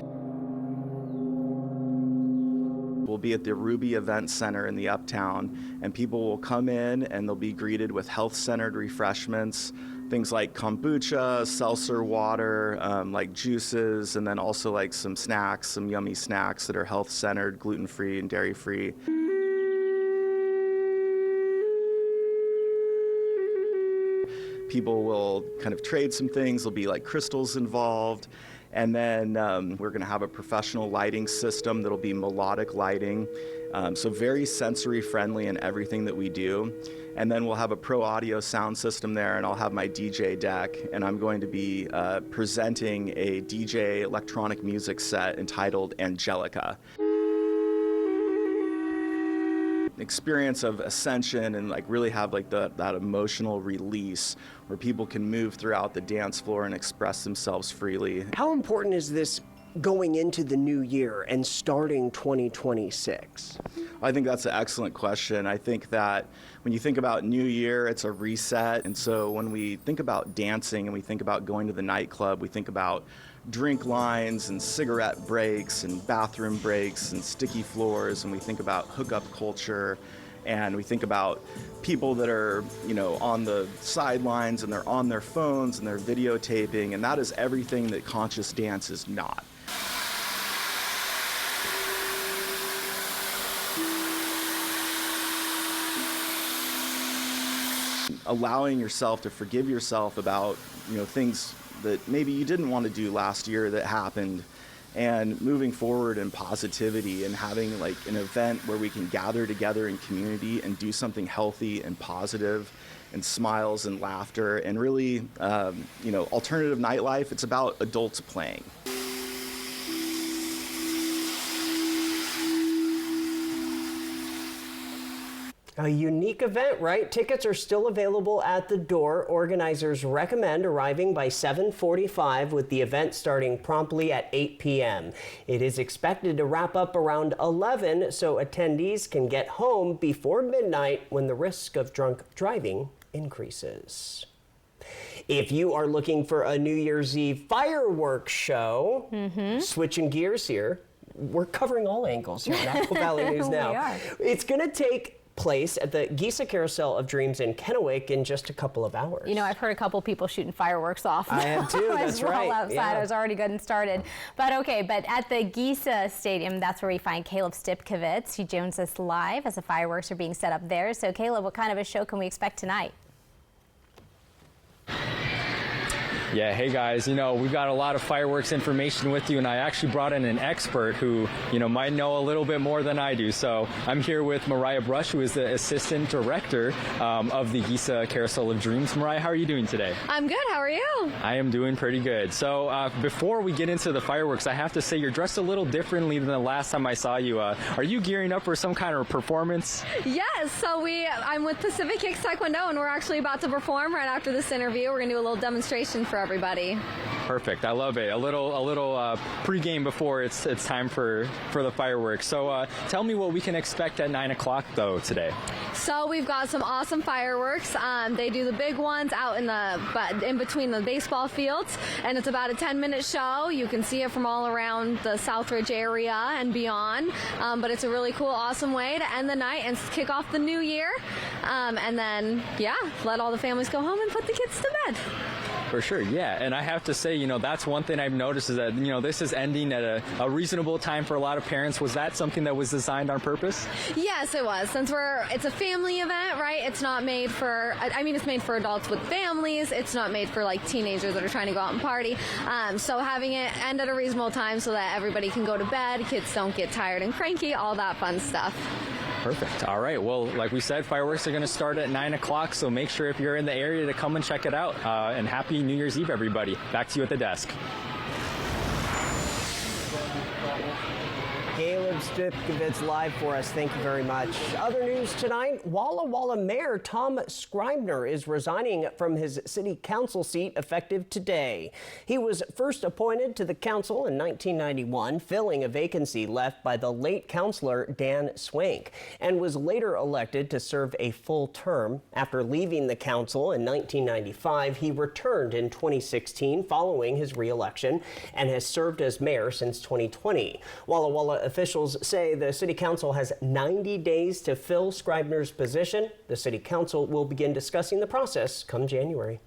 We'll be at the Ruby Event Center in the Uptown, and people will come in and they'll be greeted with health-centered refreshments, things like kombucha, seltzer water, like juices, and then also like some snacks, some yummy snacks that are health-centered, gluten-free and dairy-free. People will kind of trade some things. There'll be like crystals involved. And then we're going to have a professional lighting system that'll be melodic lighting. So very sensory friendly in everything that we do. And then we'll have a pro audio sound system there, and I'll have my DJ deck. And I'm going to be presenting a DJ electronic music set entitled Angelica. Experience of ascension and like really have like that emotional release where people can move throughout the dance floor and express themselves freely. How important is this going into the new year and starting 2026? I think that's an excellent question. I think that when you think about New Year, it's a reset. And so when we think about dancing and we think about going to the nightclub, we think about drink lines and cigarette breaks and bathroom breaks and sticky floors, and we think about hookup culture, and we think about people that are, you know, on the sidelines and they're on their phones and they're videotaping, and that is everything that conscious dance is not. Allowing yourself to forgive yourself about, you know, things that maybe you didn't want to do last year that happened, and moving forward in positivity and having like an event where we can gather together in community and do something healthy and positive and smiles and laughter and really, you know, alternative nightlife. It's about adults playing. A unique event, right? Tickets are still available at the door. Organizers recommend arriving by 7:45 with the event starting promptly at 8 p.m. It is expected to wrap up around 11 so attendees can get home before midnight when the risk of drunk driving increases. If you are looking for a New Year's Eve fireworks show, switching gears here, we're covering all angles here at Apple Valley News Now. We are. It's going to take place at the Giza Carousel of Dreams in Kennewick in just a couple of hours. You know, I've heard a couple people shooting fireworks off. I have too, that's right. Outside. Yeah. I was already good and started. But okay, but at the Giza Stadium, that's where we find Caleb Stipkovitz. He joins us live as the fireworks are being set up there. So Caleb, what kind of a show can we expect tonight? Yeah, hey guys, you know, we've got a lot of fireworks information with you, and I actually brought in an expert who, you know, might know a little bit more than I do. So I'm here with Mariah Brush, who is the assistant director of the Giza Carousel of Dreams. Mariah, how are you doing today? I'm good, how are you? I am doing pretty good. So before we get into the fireworks, I have to say you're dressed a little differently than the last time I saw you. Are you gearing up for some kind of performance? Yes, so I'm with Pacific Kicks Taekwondo, and we're actually about to perform right after this interview. We're going to do a little demonstration for everybody. Perfect. I love it. A little pre-game before it's time for the fireworks. So tell me what we can expect at 9 o'clock though today. So we've got some awesome fireworks. They do the big ones out in between the baseball fields, and it's about a 10-minute show. You can see it from all around the Southridge area and beyond. But it's a really cool, awesome way to end the night and kick off the new year. And then, yeah, let all the families go home and put the kids to bed. For sure, yeah. And I have to say, you know, that's one thing I've noticed is that, you know, this is ending at a reasonable time for a lot of parents. Was that something that was designed on purpose? Yes, it was. Since it's a family event, right? It's not made for, it's made for adults with families. It's not made for like teenagers that are trying to go out and party. So having it end at a reasonable time so that everybody can go to bed, kids don't get tired and cranky, all that fun stuff. Perfect. All right. Well, like we said, fireworks are going to start at 9 o'clock, so make sure if you're in the area to come and check it out. And happy New Year's Eve, everybody. Back to you at the desk. Caleb Stipkovitz live for us. Thank you very much. Other news tonight, Walla Walla Mayor Tom Scribner is resigning from his city council seat effective today. He was first appointed to the council in 1991, filling a vacancy left by the late councilor Dan Swank, and was later elected to serve a full term. After leaving the council in 1995, he returned in 2016 following his re-election and has served as mayor since 2020. Walla Walla officials say the city council has 90 days to fill Scribner's position. The city council will begin discussing the process come January.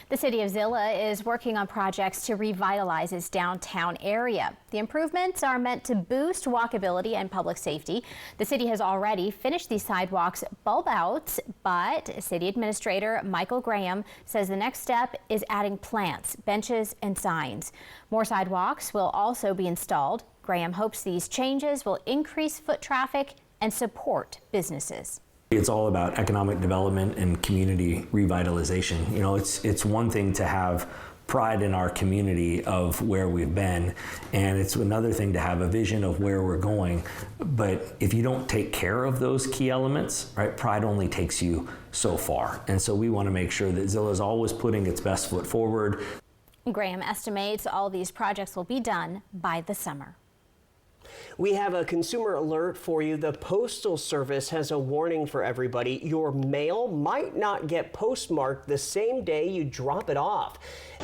The city of Zillah is working on projects to revitalize its downtown area. The improvements are meant to boost walkability and public safety. The city has already finished these sidewalks bulb out, but City Administrator Michael Graham says the next step is adding plants, benches, and signs. More sidewalks will also be installed. Graham hopes these changes will increase foot traffic and support businesses. It's all about economic development and community revitalization. You know, it's one thing to have pride in our community of where we've been, and it's another thing to have a vision of where we're going. But if you don't take care of those key elements, right, pride only takes you so far. And so we want to make sure that Zillah is always putting its best foot forward. Graham estimates all these projects will be done by the summer. We have a consumer alert for you. The Postal Service has a warning for everybody. Your mail might not get postmarked the same day you drop it off.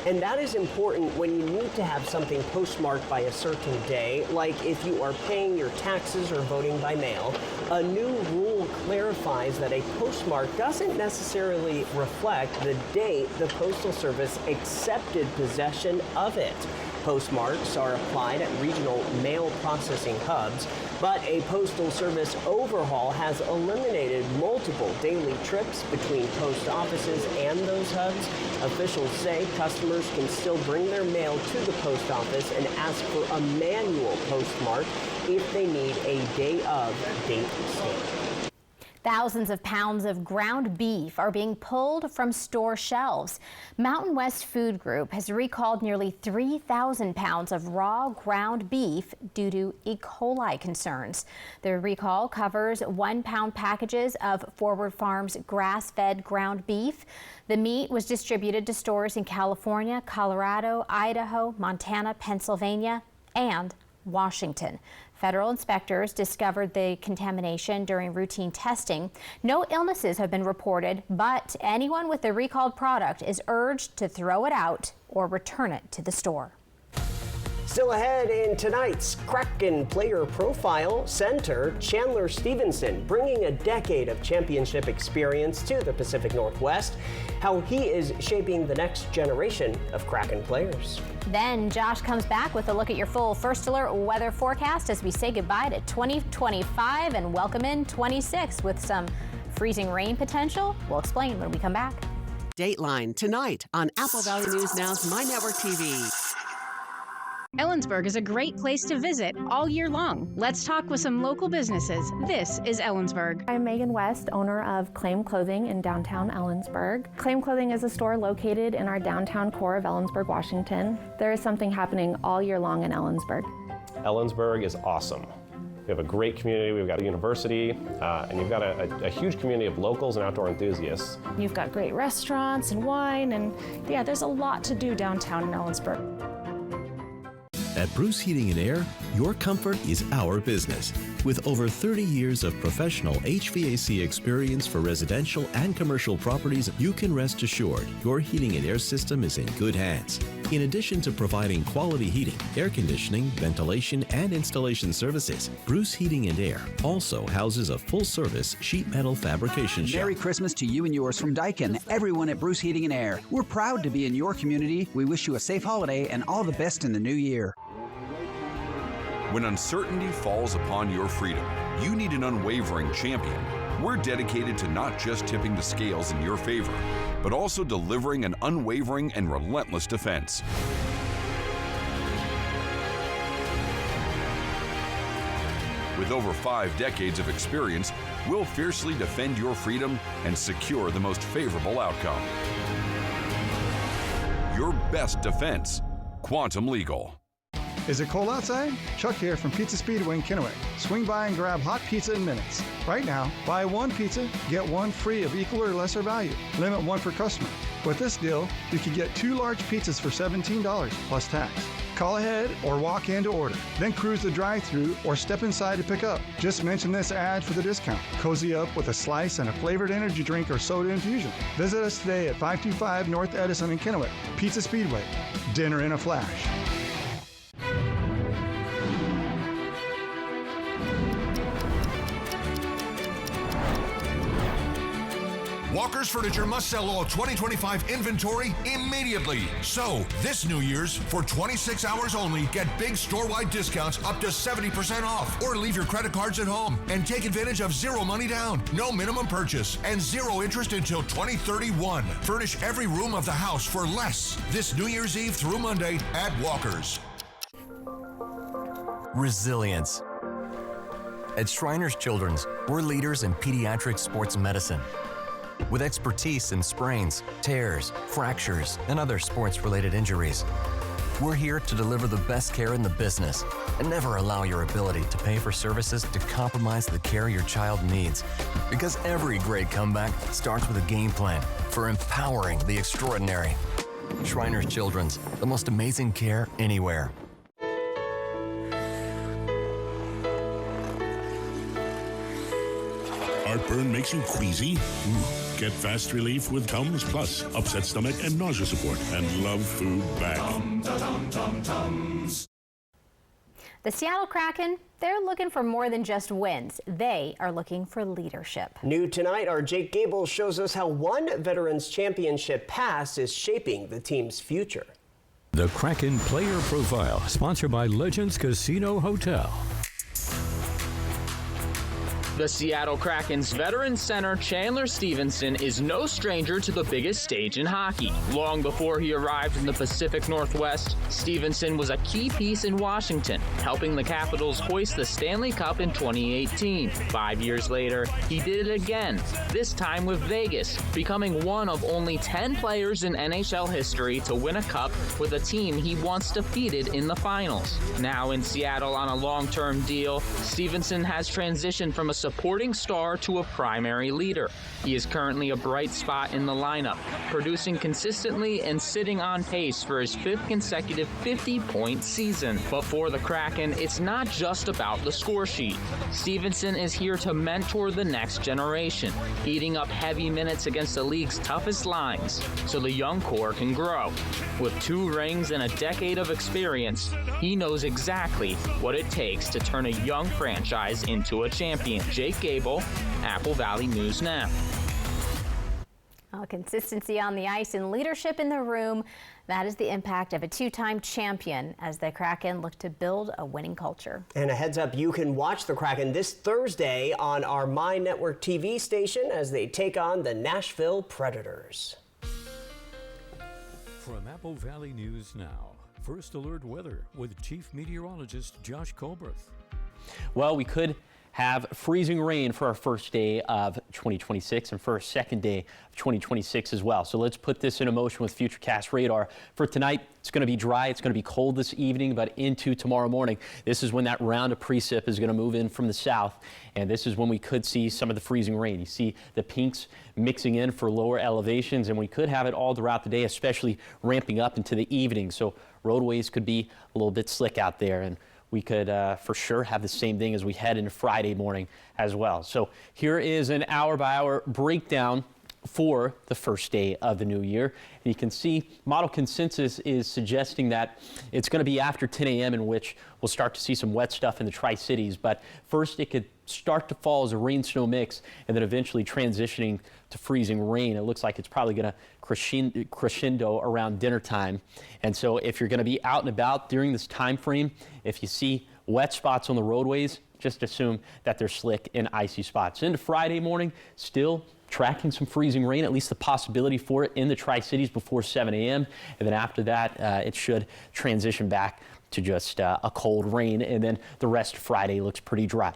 And that is important when you need to have something postmarked by a certain day, like if you are paying your taxes or voting by mail. A new rule clarifies that a postmark doesn't necessarily reflect the date the Postal Service accepted possession of it. Postmarks are applied at regional mail processing hubs, but a Postal Service overhaul has eliminated multiple daily trips between post offices and those hubs. Officials say customers can still bring their mail to the post office and ask for a manual postmark if they need a day of date stamp. Thousands of pounds of ground beef are being pulled from store shelves. Mountain West Food Group has recalled nearly 3,000 pounds of raw ground beef due to E. coli concerns. The recall covers 1-pound packages of Forward Farms grass-fed ground beef. The meat was distributed to stores in California, Colorado, Idaho, Montana, Pennsylvania, and Washington. Federal inspectors discovered the contamination during routine testing. No illnesses have been reported, but anyone with the recalled product is urged to throw it out or return it to the store. Still ahead in tonight's Kraken Player Profile, center Chandler Stevenson, bringing a decade of championship experience to the Pacific Northwest, how he is shaping the next generation of Kraken players. Then Josh comes back with a look at your full First Alert weather forecast as we say goodbye to 2025 and welcome in 26 with some freezing rain potential. We'll explain when we come back. Dateline tonight on Apple Valley News Now's My Network TV. Ellensburg is a great place to visit all year long. Let's talk with some local businesses. This is Ellensburg. I'm Megan West, owner of Claim Clothing in downtown Ellensburg. Claim Clothing is a store located in our downtown core of Ellensburg, Washington. There is something happening all year long in Ellensburg. Ellensburg is awesome. We have a great community, we've got a university, and you've got a huge community of locals and outdoor enthusiasts. You've got great restaurants and wine, and yeah, there's a lot to do downtown in Ellensburg. At Bruce Heating and Air, your comfort is our business. With over 30 years of professional HVAC experience for residential and commercial properties, you can rest assured your heating and air system is in good hands. In addition to providing quality heating, air conditioning, ventilation, and installation services, Bruce Heating and Air also houses a full-service sheet metal fabrication shop. Merry Christmas to you and yours from Daikin, everyone at Bruce Heating and Air. We're proud to be in your community. We wish you a safe holiday and all the best in the new year. When uncertainty falls upon your freedom, you need an unwavering champion. We're dedicated to not just tipping the scales in your favor, but also delivering an unwavering and relentless defense. With over 5 decades of experience, we'll fiercely defend your freedom and secure the most favorable outcome. Your best defense, Quantum Legal. Is it cold outside? Chuck here from Pizza Speedway in Kennewick. Swing by and grab hot pizza in minutes. Right now, buy one pizza, get one free of equal or lesser value. Limit one per customer. With this deal, you can get 2 large pizzas for $17 plus tax. Call ahead or walk in to order. Then cruise the drive-thru or step inside to pick up. Just mention this ad for the discount. Cozy up with a slice and a flavored energy drink or soda infusion. Visit us today at 525 North Edison in Kennewick. Pizza Speedway. Dinner in a flash. Walker's Furniture must sell all 2025 inventory immediately. So, this New Year's, for 26 hours only, get big store-wide discounts up to 70% off. Or leave your credit cards at home and take advantage of zero money down, no minimum purchase, and zero interest until 2031. Furnish every room of the house for less this New Year's Eve through Monday at Walker's. Resilience. At Shriners Children's, we're leaders in pediatric sports medicine. With expertise in sprains, tears, fractures, and other sports-related injuries. We're here to deliver the best care in the business and never allow your ability to pay for services to compromise the care your child needs. Because every great comeback starts with a game plan for empowering the extraordinary. Shriners Children's, the most amazing care anywhere. Heartburn makes you queasy? Get fast relief with Tums Plus, upset stomach and nausea support, and love food back. The Seattle Kraken, they're looking for more than just wins. They are looking for leadership. New tonight, our Jake Gable shows us how one Veterans Championship pass is shaping the team's future. The Kraken Player Profile, sponsored by Legends Casino Hotel. The Seattle Kraken's veteran center Chandler Stevenson is no stranger to the biggest stage in hockey. Long before he arrived in the Pacific Northwest, Stevenson was a key piece in Washington, helping the Capitals hoist the Stanley Cup in 2018. 5 years later, he did it again, this time with Vegas, becoming one of only 10 players in NHL history to win a cup with a team he once defeated in the finals. Now in Seattle on a long-term deal, Stevenson has transitioned from a supporting star to a primary leader. He is currently a bright spot in the lineup, producing consistently and sitting on pace for his 5th consecutive 50-point season. But for the Kraken, it's not just about the score sheet. Stevenson is here to mentor the next generation, eating up heavy minutes against the league's toughest lines so the young core can grow. With 2 rings and a decade of experience, he knows exactly what it takes to turn a young franchise into a champion. Jake Gable, Apple Valley News Now. Consistency on the ice and leadership in the room. That is the impact of a 2-time champion as the Kraken look to build a winning culture. And a heads up, you can watch the Kraken this Thursday on our My Network TV station as they take on the Nashville Predators. From Apple Valley News Now, First Alert Weather with Chief Meteorologist Josh Colbert. Well, we could have freezing rain for our first day of 2026 and for our second day of 2026 as well. So let's put this into motion with Futurecast radar. For tonight, it's going to be dry. It's going to be cold this evening, but into tomorrow morning. This is when that round of precip is going to move in from the south, and this is when we could see some of the freezing rain. You see the pinks mixing in for lower elevations, and we could have it all throughout the day, especially ramping up into the evening. So roadways could be a little bit slick out there, and we could for sure have the same thing as we head into Friday morning as well. So here is an hour-by-hour breakdown for the first day of the new year. And you can see model consensus is suggesting that it's going to be after 10 a.m. in which we'll start to see some wet stuff in the Tri-Cities. But first, it could start to fall as a rain-snow mix and then eventually transitioning to freezing rain. It looks like it's probably going to crescendo around dinner time. And so if you're going to be out and about during this time frame, if you see wet spots on the roadways, just assume that they're slick and icy spots. Into Friday morning, still tracking some freezing rain, at least the possibility for it in the Tri-Cities before 7 a.m. And then after that, it should transition back to just a cold rain. And then the rest of Friday looks pretty dry.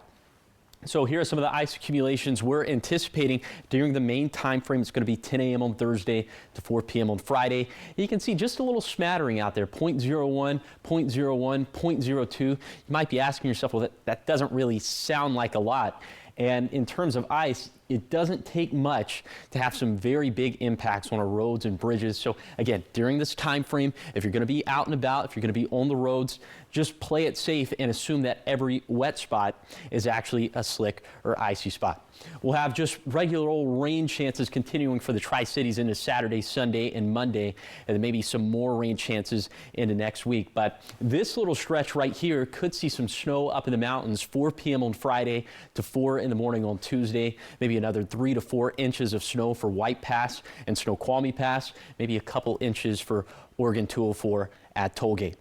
So here are some of the ice accumulations we're anticipating during the main time frame. It's going to be 10 a.m. on Thursday to 4 p.m. on Friday. You can see just a little smattering out there, 0.01, 0.01, 0.02. You might be asking yourself, well, that doesn't really sound like a lot. And in terms of ice, it doesn't take much to have some very big impacts on our roads and bridges. So again, during this time frame, if you're going to be out and about, if you're going to be on the roads, just play it safe and assume that every wet spot is actually a slick or icy spot. We'll have just regular old rain chances continuing for the Tri-Cities into Saturday, Sunday, and Monday, and then maybe some more rain chances into next week. But this little stretch right here could see some snow up in the mountains, 4 p.m. on Friday to 4 in the morning on Tuesday, maybe another 3 to 4 inches of snow for White Pass and Snoqualmie Pass, maybe a couple inches for Oregon 204 at Tollgate.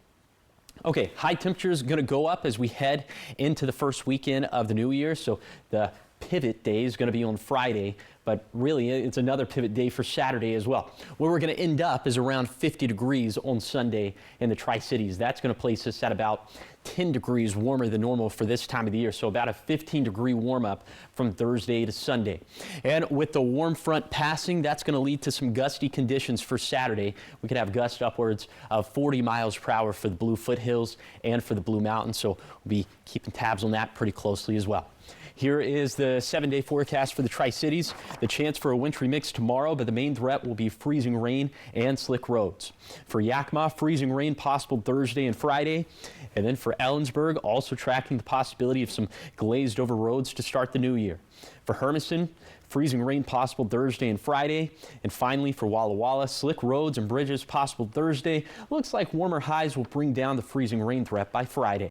Okay, high temperatures going to go up as we head into the first weekend of the new year. So the pivot day is going to be on Friday, but really it's another pivot day for Saturday as well. Where we're going to end up is around 50 degrees on Sunday in the Tri-Cities. That's going to place us at about 10 degrees warmer than normal for this time of the year. So about a 15-degree warm up from Thursday to Sunday. And with the warm front passing, that's going to lead to some gusty conditions for Saturday. We could have gusts upwards of 40 miles per hour for the Blue Foothills and for the Blue Mountains. So we'll be keeping tabs on that pretty closely as well. Here is the 7-day forecast for the Tri-Cities. The chance for a wintry mix tomorrow, but the main threat will be freezing rain and slick roads. For Yakima, freezing rain possible Thursday and Friday. And then for Ellensburg, also tracking the possibility of some glazed over roads to start the new year. For Hermiston, freezing rain possible Thursday and Friday. And finally for Walla Walla, slick roads and bridges possible Thursday. Looks like warmer highs will bring down the freezing rain threat by Friday.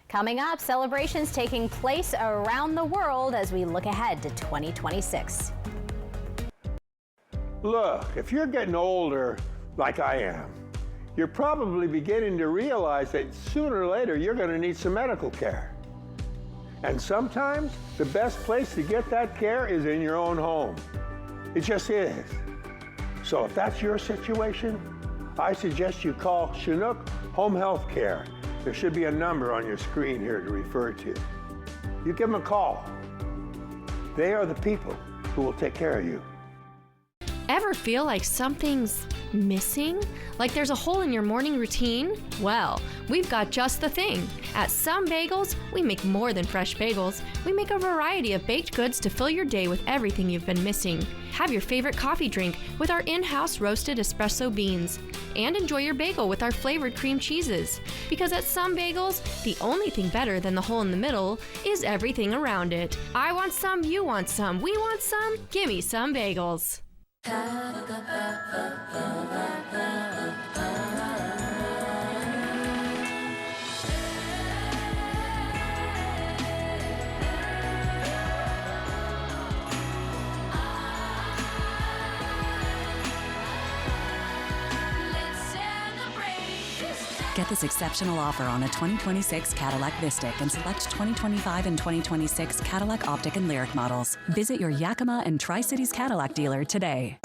Coming up, celebrations taking place around the world as we look ahead to 2026. Look, if you're getting older, like I am, you're probably beginning to realize that sooner or later you're going to need some medical care. And sometimes the best place to get that care is in your own home. It just is. So if that's your situation, I suggest you call Chinook Home Health Care. There should be a number on your screen here to refer to. You give them a call. They are the people who will take care of you. Ever feel like something's missing? Like there's a hole in your morning routine? Well, we've got just the thing. At Some Bagels, we make more than fresh bagels. We make a variety of baked goods to fill your day with everything you've been missing. Have your favorite coffee drink with our in-house roasted espresso beans. And enjoy your bagel with our flavored cream cheeses. Because at Some Bagels, the only thing better than the hole in the middle is everything around it. I want some, you want some, we want some. Gimme Some Bagels. Get this exceptional offer on a 2026 Cadillac Vistic and select 2025 and 2026 Cadillac Optic and Lyric models. Visit your Yakima and Tri-Cities Cadillac dealer today.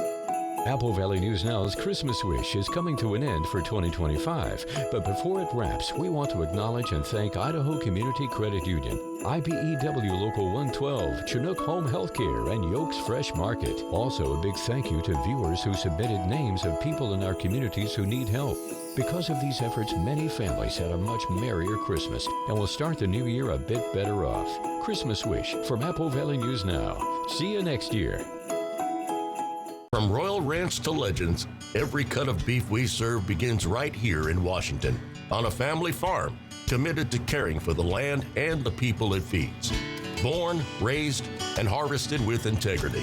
Apple Valley News Now's Christmas Wish is coming to an end for 2025. But before it wraps, we want to acknowledge and thank Idaho Community Credit Union, IBEW Local 112, Chinook Home Healthcare, and Yokes Fresh Market. Also, a big thank you to viewers who submitted names of people in our communities who need help. Because of these efforts, many families had a much merrier Christmas and will start the new year a bit better off. Christmas Wish from Apple Valley News Now. See you next year. From Royal Ranch to Legends, every cut of beef we serve begins right here in Washington, on a family farm committed to caring for the land and the people it feeds. Born, raised, and harvested with integrity.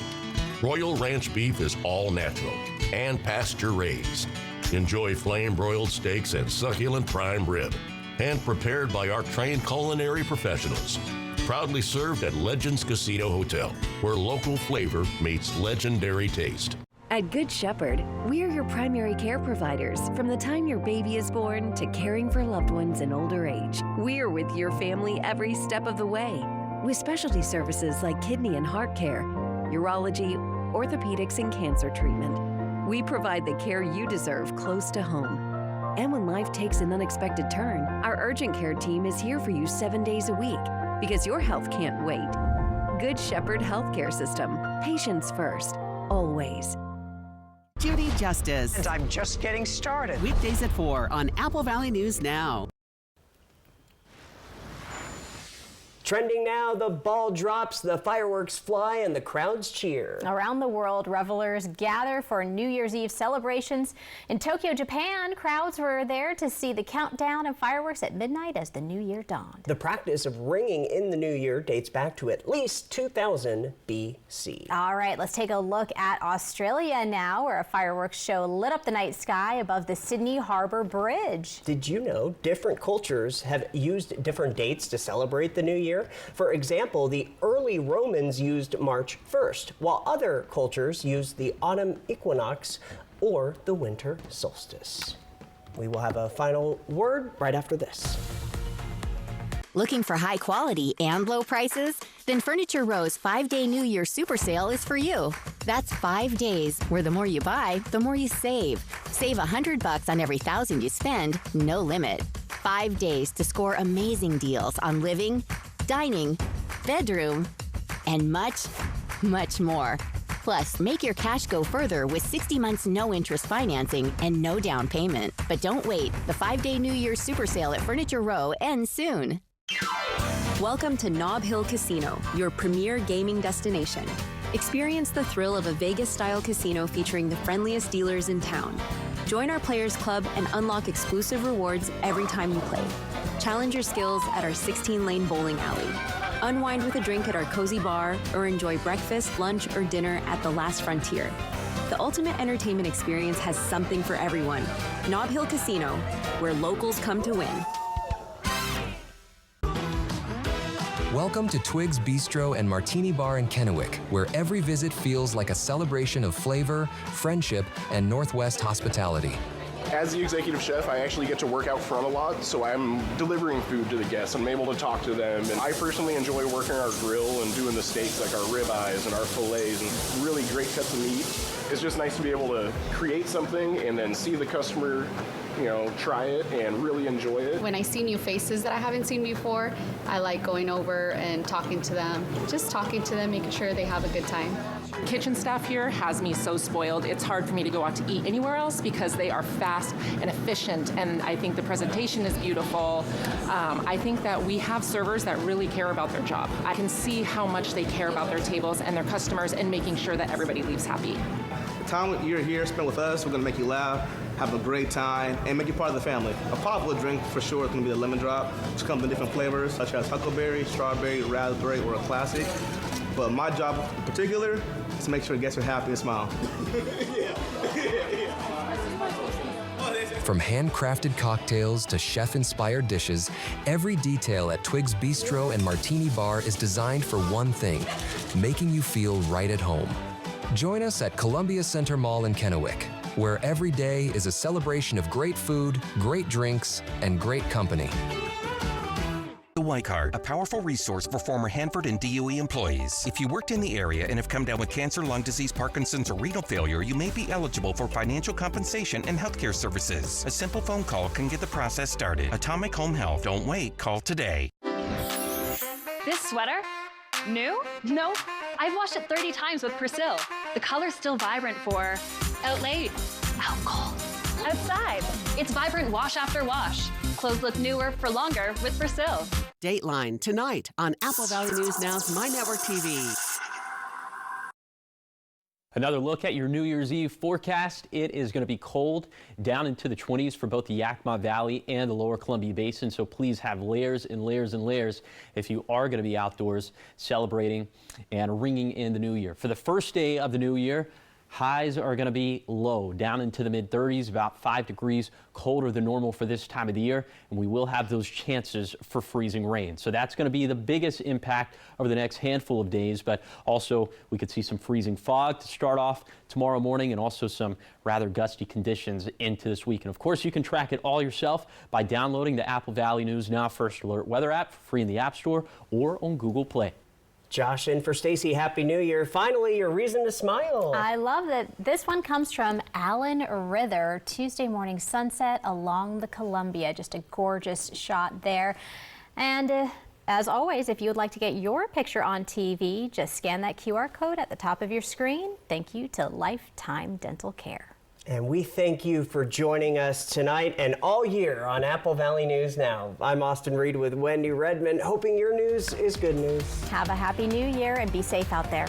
Royal Ranch beef is all natural and pasture raised. Enjoy flame-broiled steaks and succulent prime rib, and prepared by our trained culinary professionals. Proudly served at Legends Casino Hotel, where local flavor meets legendary taste. At Good Shepherd, we're your primary care providers from the time your baby is born to caring for loved ones in older age. We're with your family every step of the way, with specialty services like kidney and heart care, urology, orthopedics, and cancer treatment. We provide the care you deserve close to home. And when life takes an unexpected turn, our urgent care team is here for you 7 days a week, because your health can't wait. Good Shepherd Healthcare System. Patients first, always. Judy Justice. And I'm just getting started. Weekdays at 4 on Apple Valley News Now. Trending now, the ball drops, the fireworks fly, and the crowds cheer. Around the world, revelers gather for New Year's Eve celebrations. In Tokyo, Japan, crowds were there to see the countdown and fireworks at midnight as the new year dawned. The practice of ringing in the new year dates back to at least 2000 BC. All right, let's take a look at Australia now, where a fireworks show lit up the night sky above the Sydney Harbour Bridge. Did you know different cultures have used different dates to celebrate the new year? Year. For example, the early Romans used March 1st, while other cultures used the autumn equinox or the winter solstice. We will have a final word right after this. Looking for high quality and low prices? Then Furniture Row's 5-day New Year super sale is for you. That's 5 days where the more you buy, the more you save. Save $100 on every $1,000 you spend, no limit. 5 days to score amazing deals on living, dining, bedroom, and much, much more. Plus, make your cash go further with 60 months no interest financing and no down payment. But don't wait. The 5-day New Year's super sale at Furniture Row ends soon. Welcome to Nob Hill Casino, your premier gaming destination. Experience the thrill of a Vegas-style casino featuring the friendliest dealers in town. Join our Players Club and unlock exclusive rewards every time you play. Challenge your skills at our 16-lane bowling alley. Unwind with a drink at our cozy bar, or enjoy breakfast, lunch, or dinner at the Last Frontier. The ultimate entertainment experience has something for everyone. Nob Hill Casino, where locals come to win. Welcome to Twig's Bistro and Martini Bar in Kennewick, where every visit feels like a celebration of flavor, friendship, and Northwest hospitality. As the executive chef, I actually get to work out front a lot, so I'm delivering food to the guests. I'm able to talk to them, and I personally enjoy working our grill and doing the steaks like our ribeyes and our fillets and really great cuts of meat. It's just nice to be able to create something and then see the customer, try it and really enjoy it. When I see new faces that I haven't seen before, I like going over and talking to them, making sure they have a good time. Kitchen staff here has me so spoiled. It's hard for me to go out to eat anywhere else because they are fast and efficient, and I think the presentation is beautiful. I think that we have servers that really care about their job. I can see how much they care about their tables and their customers and making sure that everybody leaves happy. The time you're here spent with us, we're going to make you laugh, have a great time, and make you part of the family. A popular drink for sure is going to be the lemon drop, which comes in different flavors such as huckleberry, strawberry, raspberry, or a classic. But my job in particular is to make sure the guests are happy and smile. From handcrafted cocktails to chef-inspired dishes, every detail at Twig's Bistro and Martini Bar is designed for one thing, making you feel right at home. Join us at Columbia Center Mall in Kennewick, where every day is a celebration of great food, great drinks, and great company. The White Card, a powerful resource for former Hanford and DOE employees. If you worked in the area and have come down with cancer, lung disease, Parkinson's, or renal failure, you may be eligible for financial compensation and healthcare services. A simple phone call can get the process started. Atomic Home Health. Don't wait. Call today. This sweater? New? No. I've washed it 30 times with Persil. The color's still vibrant for out late, out cold, outside. It's vibrant wash after wash. Clothes look newer for longer with Persil. Dateline tonight on Apple Valley News Now's My Network TV. Another look at your New Year's Eve forecast. It is going to be cold, down into the 20s for both the Yakima Valley and the Lower Columbia Basin. So please have layers and layers and layers if you are going to be outdoors celebrating and ringing in the new year. For the first day of the new year, highs are going to be low, down into the mid-30s, about 5 degrees colder than normal for this time of the year, and we will have those chances for freezing rain. So that's going to be the biggest impact over the next handful of days, but also we could see some freezing fog to start off tomorrow morning and also some rather gusty conditions into this week. And of course, you can track it all yourself by downloading the Apple Valley News Now First Alert weather app for free in the App Store or on Google Play. Josh in for Stacy. Happy New Year. Finally, your reason to smile. I love that. This one comes from Alan Rither. Tuesday morning sunset along the Columbia. Just a gorgeous shot there. And as always, if you would like to get your picture on TV, just scan that QR code at the top of your screen. Thank you to Lifetime Dental Care. And we thank you for joining us tonight and all year on Apple Valley News Now. I'm Austin Reed with Wendy Redmond, hoping your news is good news. Have a happy new year and be safe out there.